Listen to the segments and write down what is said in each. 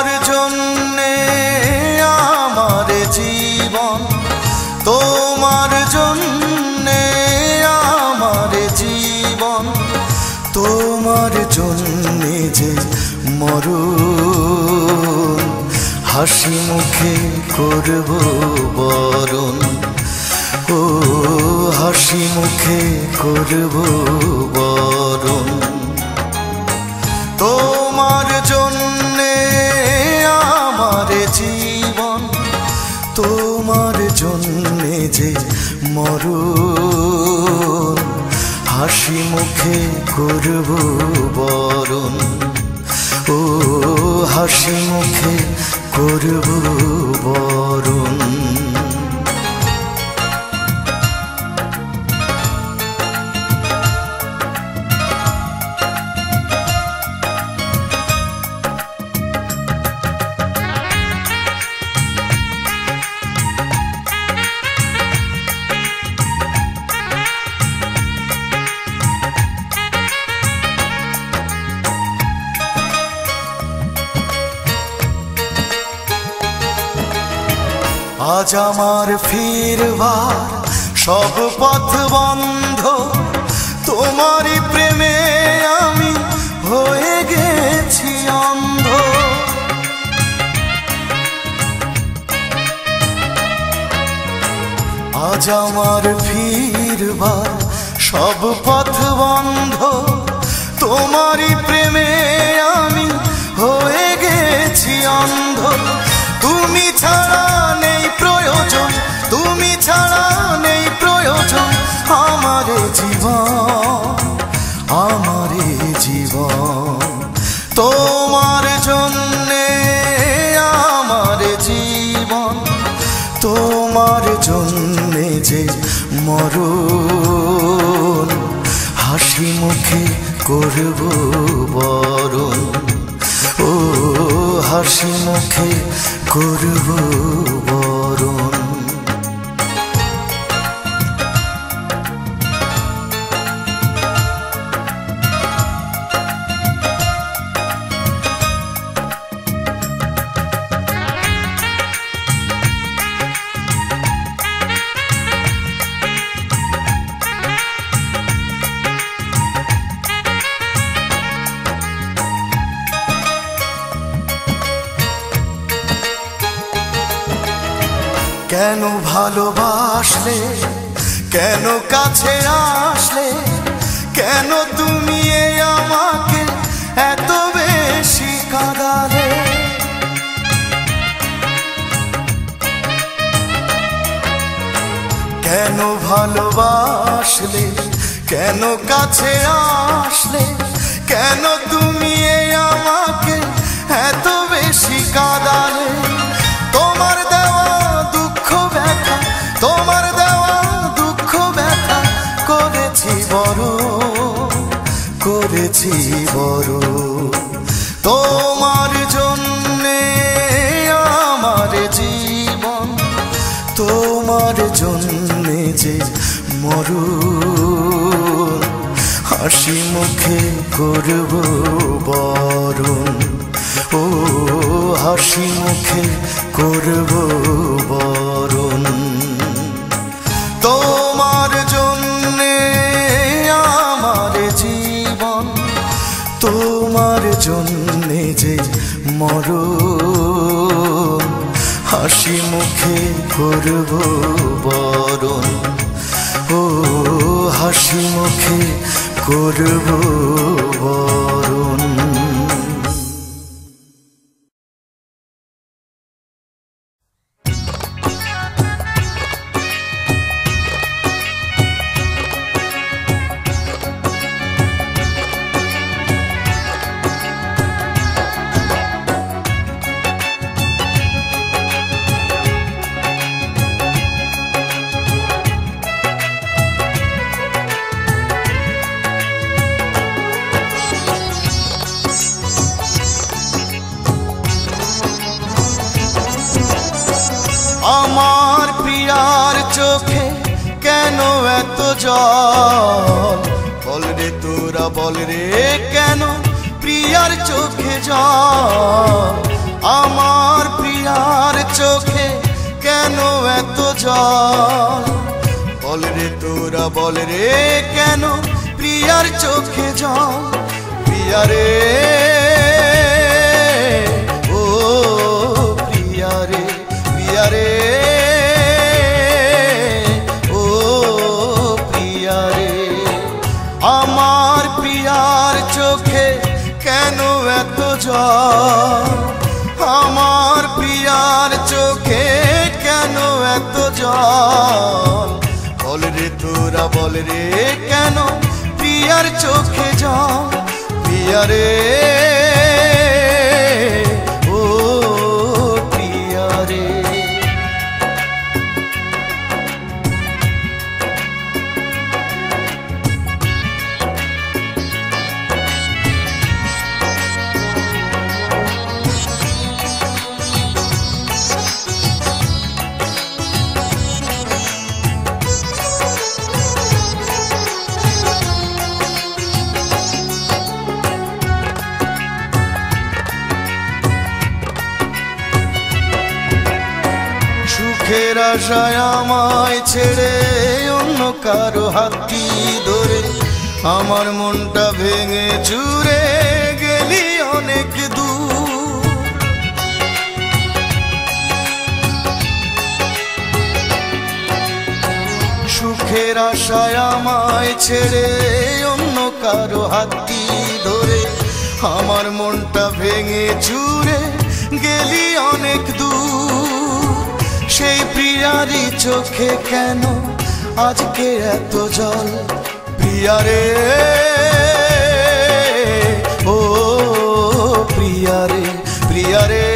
তোমার জন্যে আমার জীবন, তোমার জন্যে আমার জীবন, তোমার জন্যে যে মরণ, হাসি মুখে করব বরণ, ও হাসি মুখে করব বরণ। তোমার জন্যে আমার জীবন, তোমার জন্যে যে মরণ, হাসি মুখে করব বরণ, ও হাসি মুখে করব বরণ। আজ আমার ফিরবার সব পথ বন্ধ, তোমারই প্রেমে আমি হয়ে গেছি অন্ধ। আজ আমার ফিরবার সব পথ বন্ধ, তোমারই প্রেমে আমি হয়ে গেছি অন্ধ। তুমি ছাড়া নেই প্রয়োজন, তুমি ছাড়া নেই প্রয়োজন আমার জীবন, আমার জীবন। তোমার জন্যে আমার জীবন, তোমার জন্যে যে মরণ, হাসি মুখে করব বরণ, ও হাসি মুখে করব বরণ। কেন ভালোবাসলে, কেন কাছে আসলে, কেন তুমি আমাকে এত বেশি কাঁদালে। কেন ভালোবাসলে, কেন কাছে আসলে, কেন তুমি আমাকে এত বেশি কাঁদালে। তোমার দেওয়া দুঃখ ব্যথা, তোমার দেওয়া দুঃখ ব্যথা করেছি বড়, করেছি বড়। তোমার জন্যে আমার জীবন, তোমার জন্যে যে মরণ, হাসি মুখে করব বরণ, ও হাসি মুখে করব বরণ। তোমার জন্যে আমার জীবন, তোমার জন্যে যে মরণ, হাসি মুখে করব বরণ, ও হাসি মুখে করব বরণ। আমার প্রিয়ার চোখে কেন এত জল, বল রে তোরা বল রে কেন প্রিয়ার চোখে জল। জল। বল রে তোরা বল রে কেন প্রিয়ার চোখে জল। প্রিয়া রে ও প্রিয়া রে, প্রিয়া রে ও প্রিয়া রে। আমার প্রিয়ার চোখে কেন এত জল। আমার প্রিয়ার চোখে কেন এত জল। বল রে তোরা বল রে কেন প্রিয়ার চোখে জল। প্রিয়া রে ও প্রিয়া রে। সুখের আশায় আমায় ছেড়ে অন্য কারো হাতটি ধরে আমার মনটা ভেঙে চুরে গেলি অনেক দূর। সুখের আশায় আমায় ছেড়ে অন্য কারো হাতটি ধরে আমার মনটা ভেঙে চুরে গেলি অনেক দূর। সেই প্রিয়ারি চোখে কেন আজকে এত জল। প্রিয়া রে ও প্রিয়া রে, প্রিয়া রে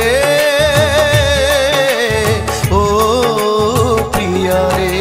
ও প্রিয়া রে।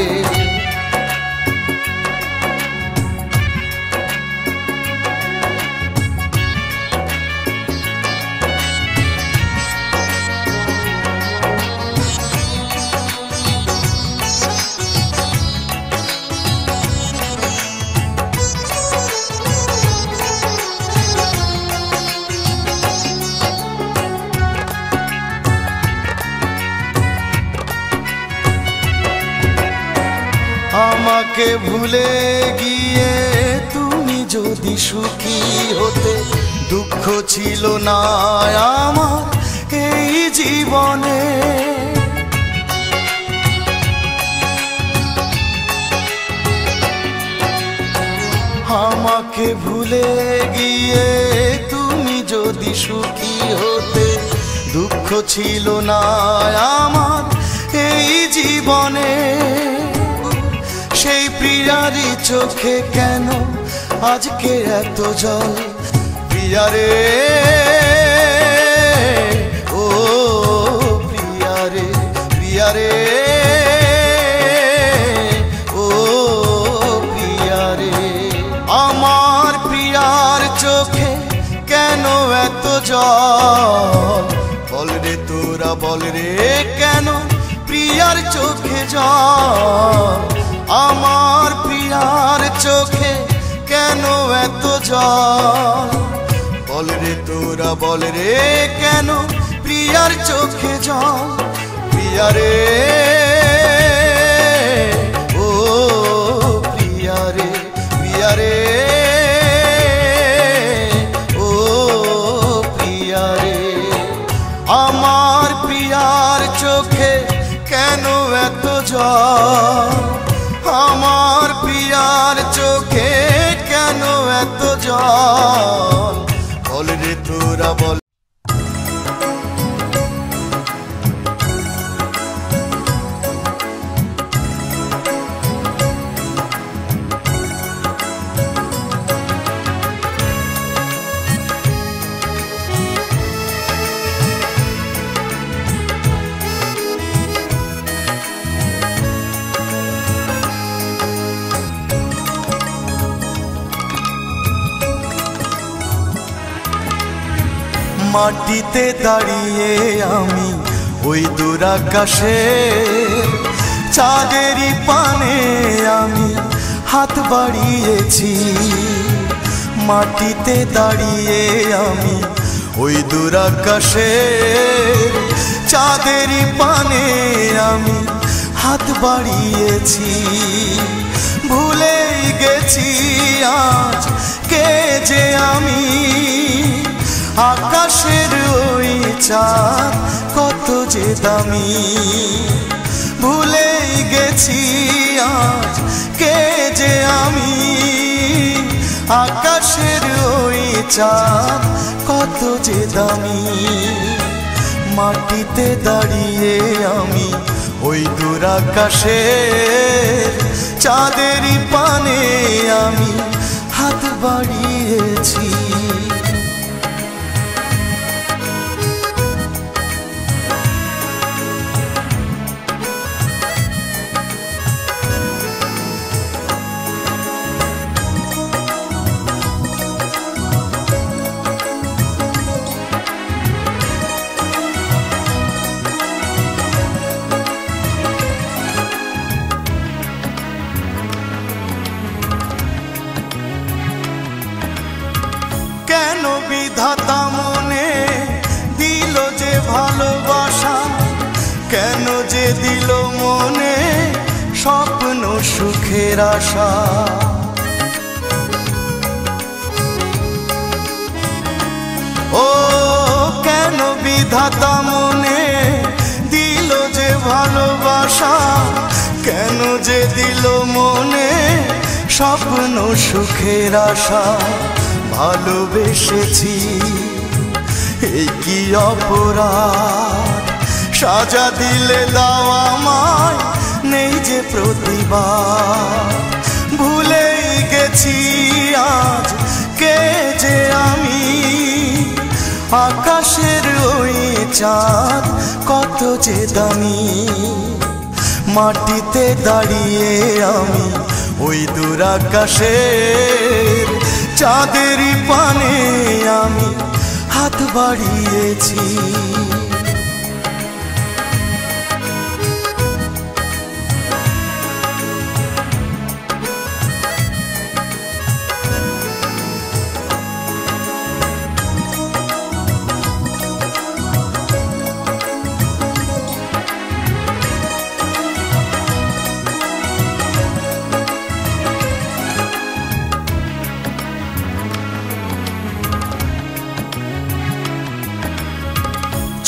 আমাকে ভুলে গিয়ে তুমি যদি সুখী হতে দুঃখ ছিল না আমার এই জীবনে। আমাকে ভুলে গিয়ে তুমি যদি সুখী হতে দুঃখ ছিল না আমার এই জীবনে। সেই প্রিয়ারি চোখে কেন আজকে এত জল। প্রিয়া রে ও প্রিয়া রে, প্রিয়া রে ও প্রিয়া রে। আমার প্রিয়ার চোখে কেন এত জল। বল রে তোরা বল রে কেন প্রিয়ার চোখে জল। আমার প্রিয়ার চোখে কেন এত জল। বল রে তোরা বল রে কেন প্রিয়ার চোখে জল। প্রিয়া রে ও প্রিয়া রে, প্রিয়া রে ও প্রিয়া রে। আমার প্রিয়ার চোখে কেন এত জল। আমার প্রিয়ার চোখে কেন এত জল। বল রে তোরা বল। মাটিতে দাঁড়িয়ে আমি ওই দূর আকাশে চাঁদেরই পানে আমি হাত বাড়িয়েছি। মাটিতে দাঁড়িয়ে আমি ওই দূর আকাশে চাঁদেরই পানে আমি হাত বাড়িয়েছি। ভুলেই গেছি আজ কে যে আমি, আকাশের ওই চাঁদ কত যে দামি। ভুলেই গেছি আজ কে যে আমি, আকাশের ওই চাঁদ কত যে দামি। মাটিতে দাঁড়িয়ে আমি ওই দূর আকাশের চাঁদেরই পানে আমি হাত বাড়িয়েছি। কেন বিধাতা মনে দিল যে ভালোবাসা, কেন যে দিল মনে স্বপ্ন সুখের আশা। ও কেন বিধাতা মনে দিল যে ভালোবাসা, কেন যে দিল মনে স্বপ্ন সুখের আশা। ভালোবেসেছি এই কি অপরাধ, সাজা দিলে দাও আমায় নেই যে প্রতিবাদ। ভুলেই গেছি আজ কে যে আমি, আকাশের ওই চাঁদ কত যে দামি। মাটিতে দাঁড়িয়ে আমি ওই দূর আকাশের চাঁদেরই পানে আমি হাত বাড়িয়েছি।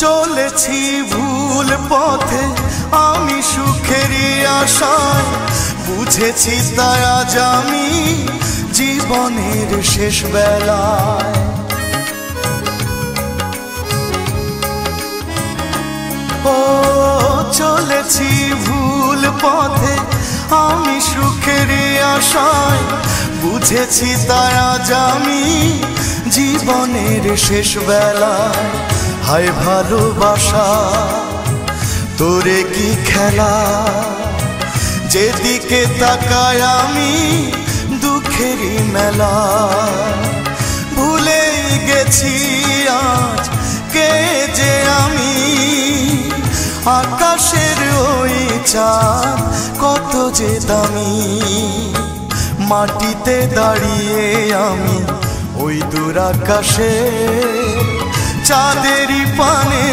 চলেছি ভুল পথে আমি সুখেরই আশায়, বুঝেছি তাই আজ আমি জীবনের শেষ বেলায়। ও চলেছি ভুল পথে আমি সুখেরই আশায়, বুঝেছি তাই আজ আমি জীবনের শেষ বেলায়। হায় ভালোবাসা তোরে কি খেলা, যেদিকে তাকায় আমি দুঃখেরই মেলা। ভুলেই গেছি আজ কে যে আমি, আকাশের ওই চাঁদ কত যে দামি। মাটিতে দাঁড়িয়ে আমি ওই দূর আকাশে চাঁদেরই পানে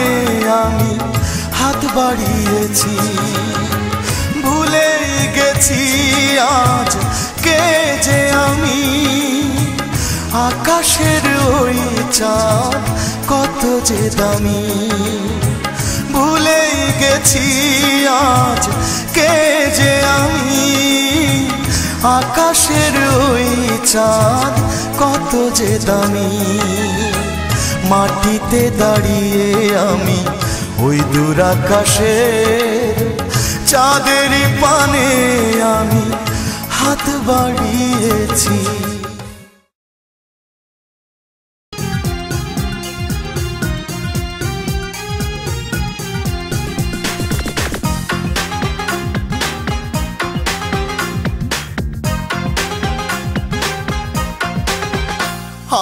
আমি হাত বাড়িয়েছি। ভুলেই গেছি আজ কে যে আমি, আকাশের ওই চাঁদ কত যে দামি। ভুলেই গেছি আজ কে যে আমি, আকাশের ওই চাঁদ কত যে দামি। মাটিতে দাঁড়িয়ে আমি ওই দূর আকাশের চাঁদেরই পানে আমি হাত বাড়িয়েছি।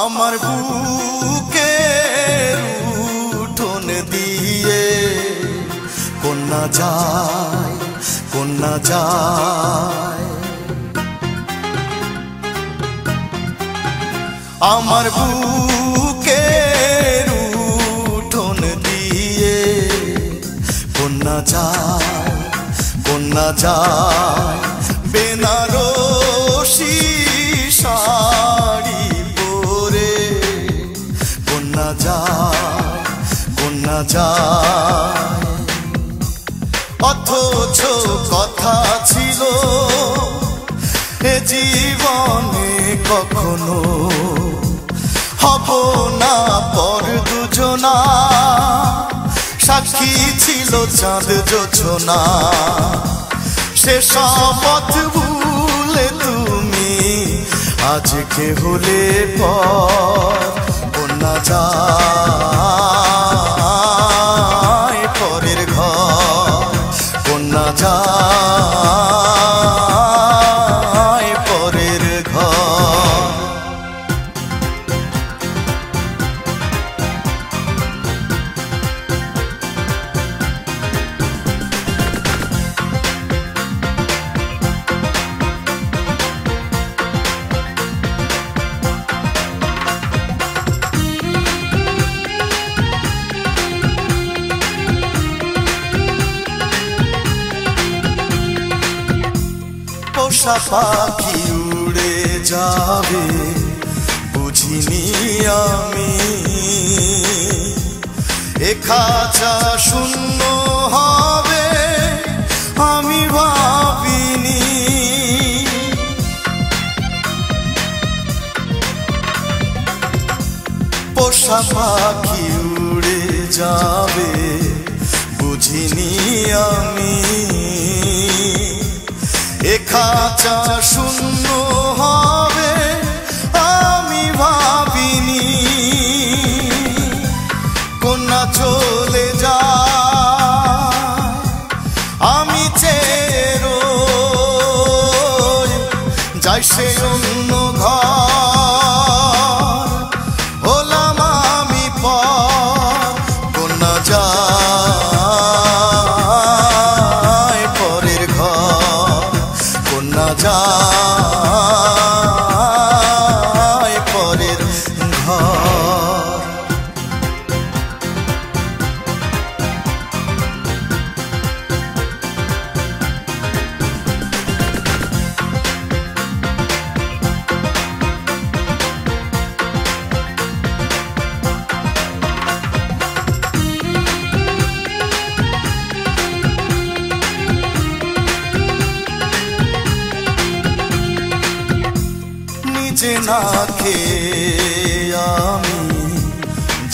আমার বুকের উঠোন দিয়ে কন্যা যায়, কন্যা যায়। আমার বুকের উঠোন দিয়ে কন্যা যায়, কন্যা কন্যা যায় বেনারসি শাড়ি পরে, কন্যা যায় অথচ কথা ছিল এ জীবনে কখনো হব না পর দুজনা, সাক্ষী ছিল চাঁদ জোছনা। সে শপথ ভুলে তুমি আজকে হলে পর, কন্যা যায় পরের ঘর, কন্যা যায় পরের ঘর। পোষা পাখি উড়ে যাবে বুঝিনি আমি, এ খাঁচা শূন্য হবে আমি ভাবিনি। পোষা পাখি উড়ে যাবে বুঝিনি আমি, এ খাঁচা শূন্য হবে আমি ভাবিনি। কন্যা চলে যায় আমি চেয়ে রই, যাই সে অন্য ঘর, হলাম আমি পর, কন্যা যায় পরের ঘর, কন্যা যায় পরের ঘর। নিজে না খেয়ে আমি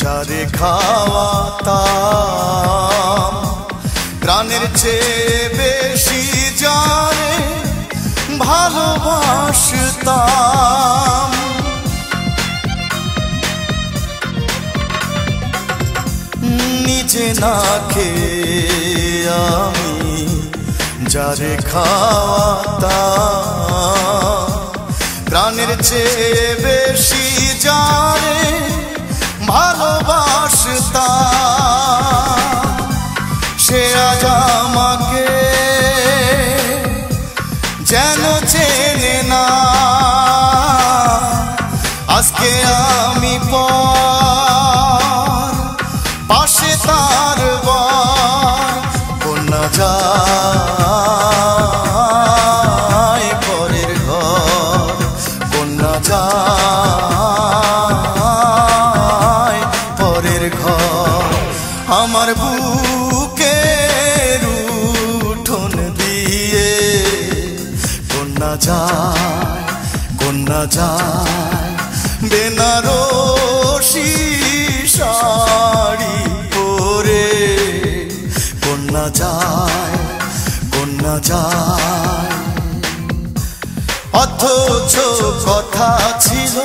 যারে খাওয়াতাম, প্রাণের চেয়ে বেশি যারে ভালোবাসতাম। নিজে না খেয়ে আমি যারে খাওয়াতাম, প্রাণের চেয়ে বেশি যারে ভালোবাসতাম, সে আজ আমাকে যেন চেনে না। আজকে আমি পর, পাশে তার বর, কন্যা যায় পরের ঘর, কন্যা যায় পরের ঘর। আমার বুকের উঠোন দিয়ে কন্যা যায় বেনারসি শাড়ি পরে, কন্যা যায় অথচ কথা ছিল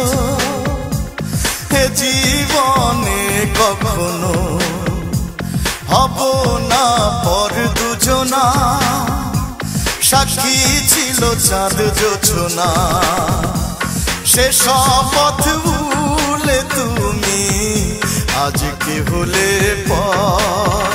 এ জীবনে কখনো হব না পর দুজনা, সাক্ষী ছিল চাঁদ জোছনা। সে শপথ ভুলে তুমি আজকে হলে পর,